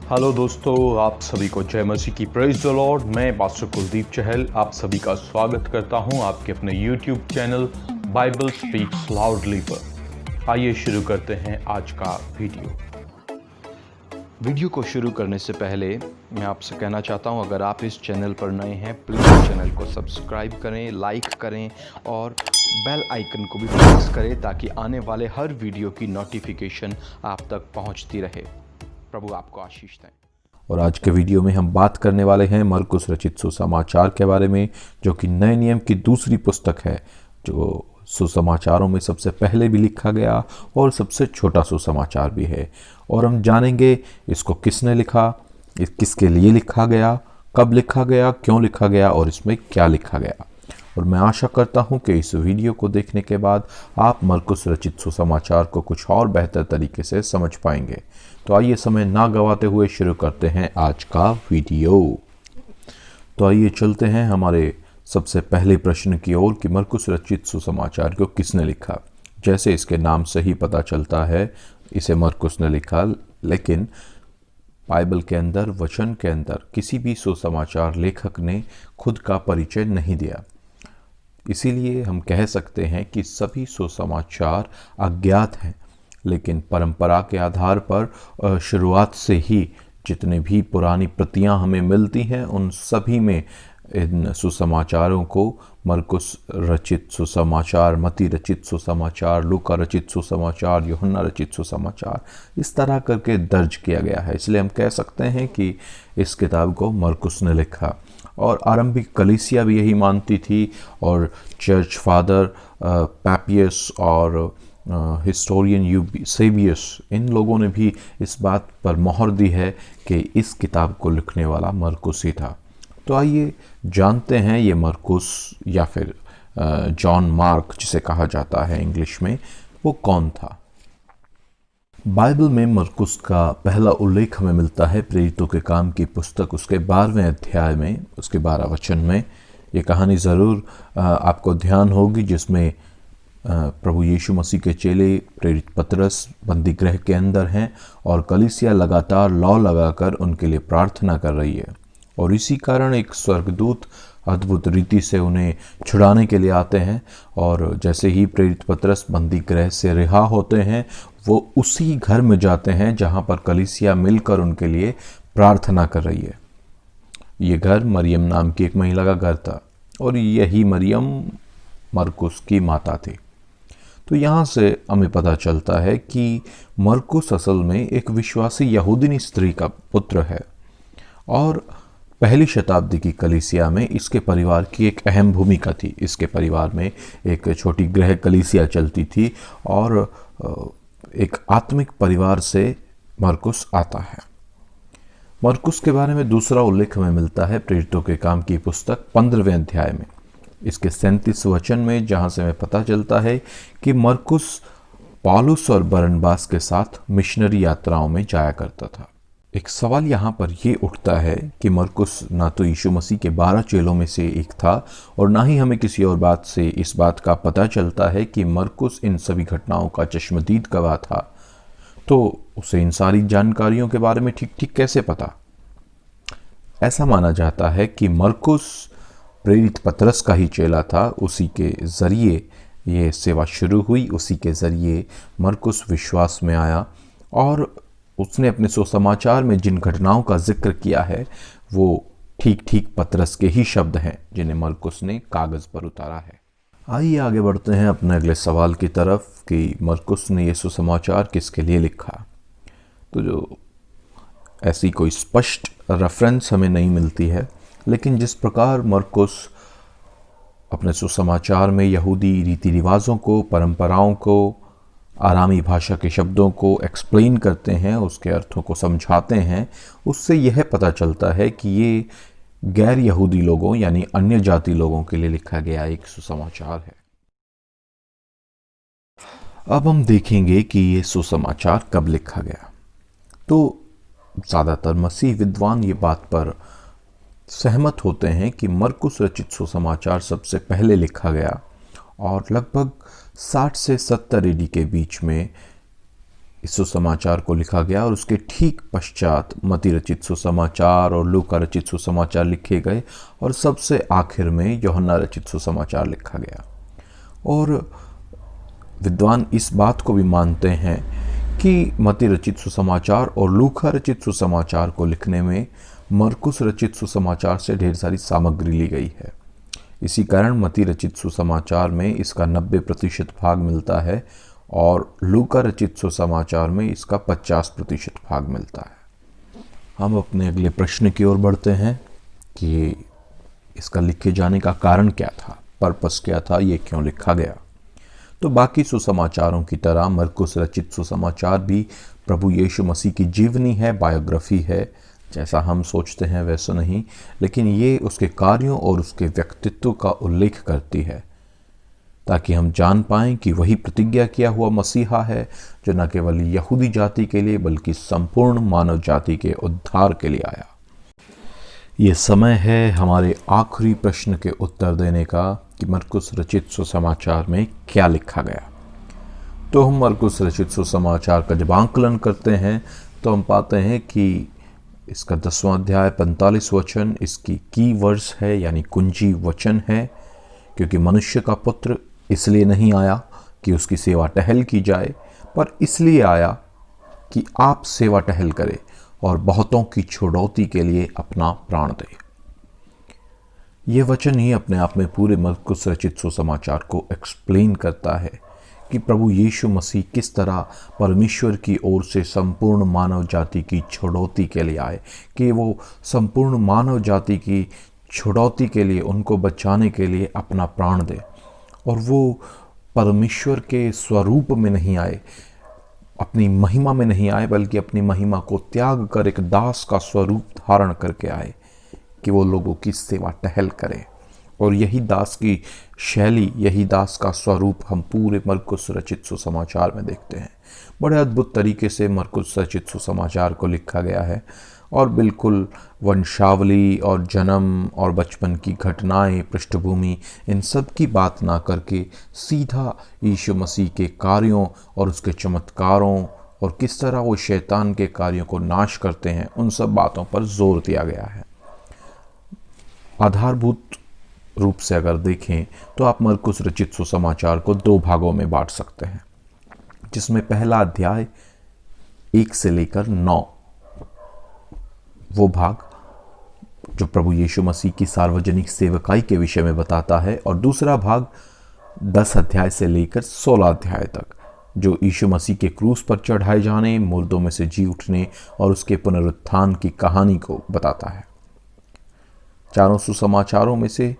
Hello दोस्तों, आप सभी को जय मसीह की प्रेज द लॉर्ड। मैं पास्टर कुलदीप चहल आप सभी का स्वागत करता हूं आपके अपने YouTube channel Bible speaks loudly पर। आइए शुरू करते हैं आज का वीडियो को शुरू करने से पहले मैं आपसे कहना चाहता हूं, अगर आप इस चैनल पर नए हैं प्लीज़ चैनल को सब्सक्राइब करें, लाइक करें और बेल आइकन को भी प्रेस करें ताकि आने वाले हर वीडियो की नोटिफिकेशन आप तक पहुंचती रहे। प्रभु आपको आशीष दें। और आज के वीडियो में हम बात करने वाले हैं मरकुस रचित सुसमाचार के बारे में, जो कि नए नियम की दूसरी पुस्तक है, जो सुसमाचारों में सबसे पहले भी लिखा गया और सबसे छोटा सुसमाचार भी है। और हम जानेंगे इसको किसने लिखा, किसके लिए लिखा गया, कब लिखा गया, क्यों लिखा गया और इसमें क्या लिखा गया। और मैं आशा करता हूं कि इस वीडियो को देखने के बाद आप मरकुस रचित सुसमाचार को कुछ और बेहतर तरीके से समझ पाएंगे। तो आइए समय ना गवाते हुए शुरू करते हैं आज का वीडियो। तो आइए चलते हैं हमारे सबसे पहले प्रश्न की ओर कि मरकुस रचित सुसमाचार को किसने लिखा। जैसे इसके नाम से ही पता चलता है, इसे मरकुस ने लिखा, लेकिन बाइबल के अंदर, वचन के अंदर किसी भी सुसमाचार लेखक ने खुद का परिचय नहीं दिया। इसीलिए हम कह सकते हैं कि सभी सुसमाचार अज्ञात हैं, लेकिन परंपरा के आधार पर शुरुआत से ही जितने भी पुरानी प्रतियां हमें मिलती हैं उन सभी में इन सुसमाचारों को मरकुस रचित सुसमाचार, मती रचित सुसमाचार, लूका रचित सुसमाचार, यूहन्ना रचित सुसमाचार इस तरह करके दर्ज किया गया है। इसलिए हम कह सकते हैं कि इस किताब को मरकुस ने लिखा। और आरंभिक कलीसिया भी यही मानती थी, और चर्च फादर पैपियस और हिस्टोरियन यूसेबियस, इन लोगों ने भी इस बात पर मोहर दी है कि इस किताब को लिखने वाला मरकुस ही था। तो आइए जानते हैं ये मरकुस या फिर जॉन मार्क जिसे कहा जाता है इंग्लिश में, वो कौन था। बाइबल में मरकुस का पहला उल्लेख हमें मिलता है प्रेरितों के काम की पुस्तक उसके 12वें अध्याय में, उसके 12 वचन में। ये कहानी ज़रूर आपको ध्यान होगी, जिसमें प्रभु यीशु मसीह के चेले प्रेरित पतरस बंदी गृह के अंदर हैं और कलीसिया लगातार लौ लगाकर उनके लिए प्रार्थना कर रही है। और इसी कारण एक स्वर्गदूत अद्भुत रीति से उन्हें छुड़ाने के लिए आते हैं, और जैसे ही प्रेरित पतरस बंदी गृह से रिहा होते हैं, वो उसी घर में जाते हैं जहां पर कलीसिया मिलकर उनके लिए प्रार्थना कर रही है। ये घर मरियम नाम की एक महिला का घर था, और यही मरियम मरकुस की माता थी। तो यहाँ से हमें पता चलता है कि मरकुस असल में एक विश्वासी यहूदिनी स्त्री का पुत्र है, और पहली शताब्दी की कलीसिया में इसके परिवार की एक अहम भूमिका थी। इसके परिवार में एक छोटी गृह कलीसिया चलती थी, और एक आत्मिक परिवार से मरकुस आता है। मरकुस के बारे में दूसरा उल्लेख हमें मिलता है प्रेरितों के काम की पुस्तक 15वें अध्याय में, इसके 37 वचन में, जहां से हमें पता चलता है कि मरकुस पौलुस और बरनबास के साथ मिशनरी यात्राओं में जाया करता था। एक सवाल यहाँ पर ये उठता है कि मरकुस ना तो यीशु मसीह के 12 चेलों में से एक था, और ना ही हमें किसी और बात से इस बात का पता चलता है कि मरकुस इन सभी घटनाओं का चश्मदीद गवाह था। तो उसे इन सारी जानकारियों के बारे में ठीक ठीक कैसे पता। ऐसा माना जाता है कि मरकुस प्रेरित पतरस का ही चेला था, उसी के जरिए ये सेवा शुरू हुई, उसी के जरिए मरकुस विश्वास में आया, और उसने अपने सुसमाचार में जिन घटनाओं का जिक्र किया है वो ठीक ठीक पतरस के ही शब्द हैं जिन्हें मरकुस ने कागज पर उतारा है। आइए आगे बढ़ते हैं अपने अगले सवाल की तरफ कि मरकुस ने ये सुसमाचार किसके लिए लिखा। तो जो ऐसी कोई स्पष्ट रेफरेंस हमें नहीं मिलती है, लेकिन जिस प्रकार मरकुस अपने सुसमाचार में यहूदी रीति रिवाजों को, परंपराओं को, आरामी भाषा के शब्दों को एक्सप्लेन करते हैं, उसके अर्थों को समझाते हैं, उससे यह पता चलता है कि ये गैर यहूदी लोगों यानी अन्य जाति लोगों के लिए लिखा गया एक सुसमाचार है। अब हम देखेंगे कि ये सुसमाचार कब लिखा गया। तो ज़्यादातर मसीह विद्वान ये बात पर सहमत होते हैं कि मरकुस रचित सुसमाचार सबसे पहले लिखा गया, और लगभग 60 से 70 एडी के बीच में इस सुसमाचार को लिखा गया और उसके ठीक पश्चात मत्ती रचित सुसमाचार और लूका रचित सुसमाचार लिखे गए और सबसे आखिर में यूहन्ना रचित सुसमाचार लिखा गया। और विद्वान इस बात को भी मानते हैं कि मत्ती रचित सुसमाचार और लूका रचित सुसमाचार को लिखने में मरकुस रचित सुसमाचार से ढेर सारी सामग्री ली गई है। इसी कारण मत्ती रचित सुसमाचार में इसका 90% भाग मिलता है और लूका रचित सुसमाचार में इसका 50% भाग मिलता है। हम अपने अगले प्रश्न की ओर बढ़ते हैं कि इसका लिखे जाने का कारण क्या था, पर्पस क्या था, ये क्यों लिखा गया। तो बाकी सुसमाचारों की तरह मरकुस रचित सुसमाचार भी प्रभु यीशु मसीह की जीवनी है, बायोग्राफी है। जैसा हम सोचते हैं वैसा नहीं, लेकिन ये उसके कार्यों और उसके व्यक्तित्व का उल्लेख करती है ताकि हम जान पाएं कि वही प्रतिज्ञा किया हुआ मसीहा है जो न केवल यहूदी जाति के लिए बल्कि संपूर्ण मानव जाति के उद्धार के लिए आया। ये समय है हमारे आखिरी प्रश्न के उत्तर देने का कि मरकुस रचित सुसमाचार में क्या लिखा गया। तो हम मरकुस रचित सुसमाचार का जब आंकलन करते हैं तो हम पाते हैं कि इसका 10वां अध्याय 45 वचन इसकी की वर्स है, यानी कुंजी वचन है, क्योंकि मनुष्य का पुत्र इसलिए नहीं आया कि उसकी सेवा टहल की जाए, पर इसलिए आया कि आप सेवा टहल करें और बहुतों की छुड़ौती के लिए अपना प्राण दे। यह वचन ही अपने आप में पूरे मरकुस रचित सुसमाचार को एक्सप्लेन करता है कि प्रभु यीशु मसीह किस तरह परमेश्वर की ओर से संपूर्ण मानव जाति की छुड़ौती के लिए आए, कि वो संपूर्ण मानव जाति की छुड़ौती के लिए, उनको बचाने के लिए अपना प्राण दे। और वो परमेश्वर के स्वरूप में नहीं आए, अपनी महिमा में नहीं आए, बल्कि अपनी महिमा को त्याग कर एक दास का स्वरूप धारण करके आए कि वो लोगों की सेवा टहल करे। और यही दास की शैली, यही दास का स्वरूप हम पूरे मरकुस रचित सुसमाचार में देखते हैं। बड़े अद्भुत तरीके से मरकुस रचित सुसमाचार को लिखा गया है और बिल्कुल वंशावली और जन्म और बचपन की घटनाएं, पृष्ठभूमि, इन सब की बात ना करके सीधा यीशु मसीह के कार्यों और उसके चमत्कारों और किस तरह वो शैतान के कार्यों को नाश करते हैं, उन सब बातों पर जोर दिया गया है। आधारभूत रूप से अगर देखें तो आप मरकुस रचित सुसमाचार को 2 भागों में बांट सकते हैं, जिसमें पहला अध्याय 1 से लेकर 9 वो भाग जो प्रभु यीशु मसीह की सार्वजनिक सेवकाई के विषय में बताता है, और दूसरा भाग 10 अध्याय से लेकर 16 अध्याय तक जो यीशु मसीह के क्रूस पर चढ़ाए जाने, मुर्दों में से जी उठने और उसके पुनरुत्थान की कहानी को बताता है। चारों सुसमाचारों में से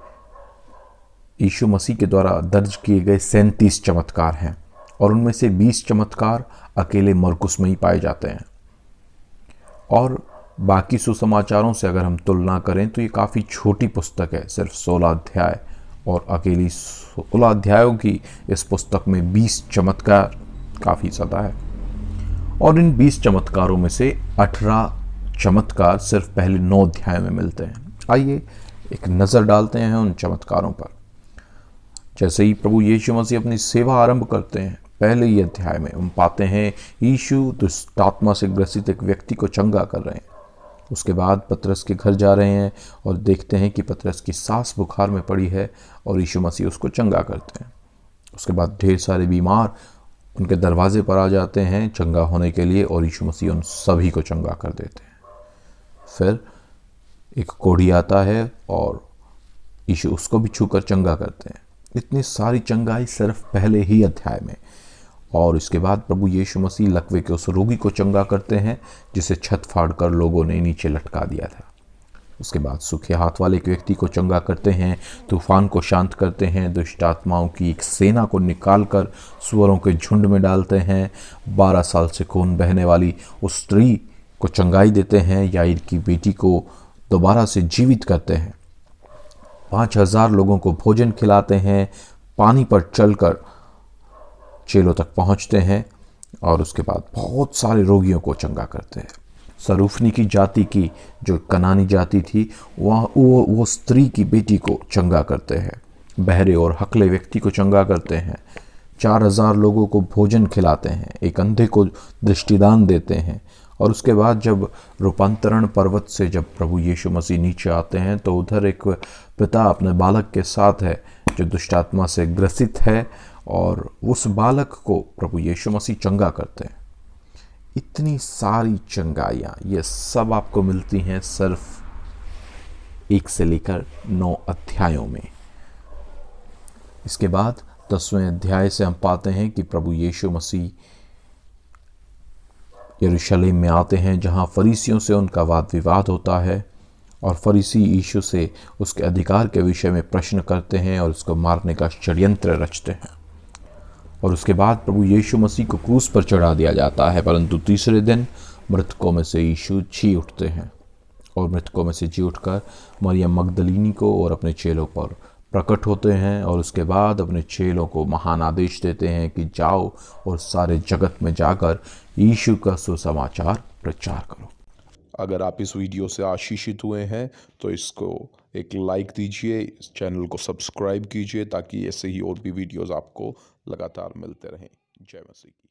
यीशु मसीह के द्वारा दर्ज किए गए 37 चमत्कार हैं और उनमें से 20 चमत्कार अकेले मरकुस में ही पाए जाते हैं। और बाकी सुसमाचारों से अगर हम तुलना करें तो ये काफ़ी छोटी पुस्तक है, सिर्फ 16 अध्याय, और अकेली 16 अध्यायों की इस पुस्तक में 20 चमत्कार काफ़ी ज़्यादा है। और इन 20 चमत्कारों में से 18 चमत्कार सिर्फ पहले 9 अध्याय में मिलते हैं। आइए एक नज़र डालते हैं उन चमत्कारों पर। जैसे ही प्रभु यीशु मसीह अपनी सेवा आरंभ करते हैं, पहले ही अध्याय में हम पाते हैं यीशु दुष्ट आत्मा से ग्रसित एक व्यक्ति को चंगा कर रहे हैं। उसके बाद पतरस के घर जा रहे हैं और देखते हैं कि पतरस की सास बुखार में पड़ी है और यीशु मसीह उसको चंगा करते हैं। उसके बाद ढेर सारे बीमार उनके दरवाजे पर आ जाते हैं चंगा होने के लिए और यीशु मसीह उन सभी को चंगा कर देते हैं। फिर एक कोढ़ी आता है और यीशु उसको भी छूकर चंगा करते हैं। इतनी सारी चंगाई सिर्फ पहले ही अध्याय में। और इसके बाद प्रभु यीशु मसीह लकवे के उस रोगी को चंगा करते हैं जिसे छत फाड़कर लोगों ने नीचे लटका दिया था। उसके बाद सूखे हाथ वाले एक व्यक्ति को चंगा करते हैं, तूफान को शांत करते हैं, दुष्ट आत्माओं की एक सेना को निकालकर सुअरों के झुंड में डालते हैं, 12 साल से खून बहने वाली उस स्त्री को चंगाई देते हैं, याईर की बेटी को दोबारा से जीवित करते हैं, 5000 लोगों को भोजन खिलाते हैं, पानी पर चलकर चेलों तक पहुंचते हैं और उसके बाद बहुत सारे रोगियों को चंगा करते हैं। सरूफनी की जाति की जो कनानी जाति थी वो स्त्री की बेटी को चंगा करते हैं, बहरे और हकले व्यक्ति को चंगा करते हैं, 4000 लोगों को भोजन खिलाते हैं, एक अंधे को दृष्टिदान देते हैं। और उसके बाद जब रूपांतरण पर्वत से जब प्रभु यीशु मसीह नीचे आते हैं तो उधर एक पिता अपने बालक के साथ है जो दुष्ट आत्मा से ग्रसित है, और उस बालक को प्रभु यीशु मसीह चंगा करते हैं। इतनी सारी चंगाइयाँ ये सब आपको मिलती हैं सिर्फ 1 से लेकर 9 अध्यायों में। इसके बाद 10वें अध्याय से हम पाते हैं कि प्रभु यीशु मसीह यरूशलेम में आते हैं, जहां फरीसियों से उनका वाद विवाद होता है, और फरीसी यीशु से उसके अधिकार के विषय में प्रश्न करते हैं और उसको मारने का षड्यंत्र रचते हैं। और उसके बाद प्रभु यीशु मसीह को क्रूस पर चढ़ा दिया जाता है, परंतु तीसरे दिन मृतकों में से यीशु जी उठते हैं, और मृतकों में से जी उठकर मरियम मगदलीनी को और अपने चेलों पर प्रकट होते हैं, और उसके बाद अपने चेलों को महान आदेश देते हैं कि जाओ और सारे जगत में जाकर यीशु का सुसमाचार प्रचार करो। अगर आप इस वीडियो से आशीषित हुए हैं तो इसको एक लाइक दीजिए, इस चैनल को सब्सक्राइब कीजिए ताकि ऐसे ही और भी वीडियोस आपको लगातार मिलते रहें। जय मसीह की।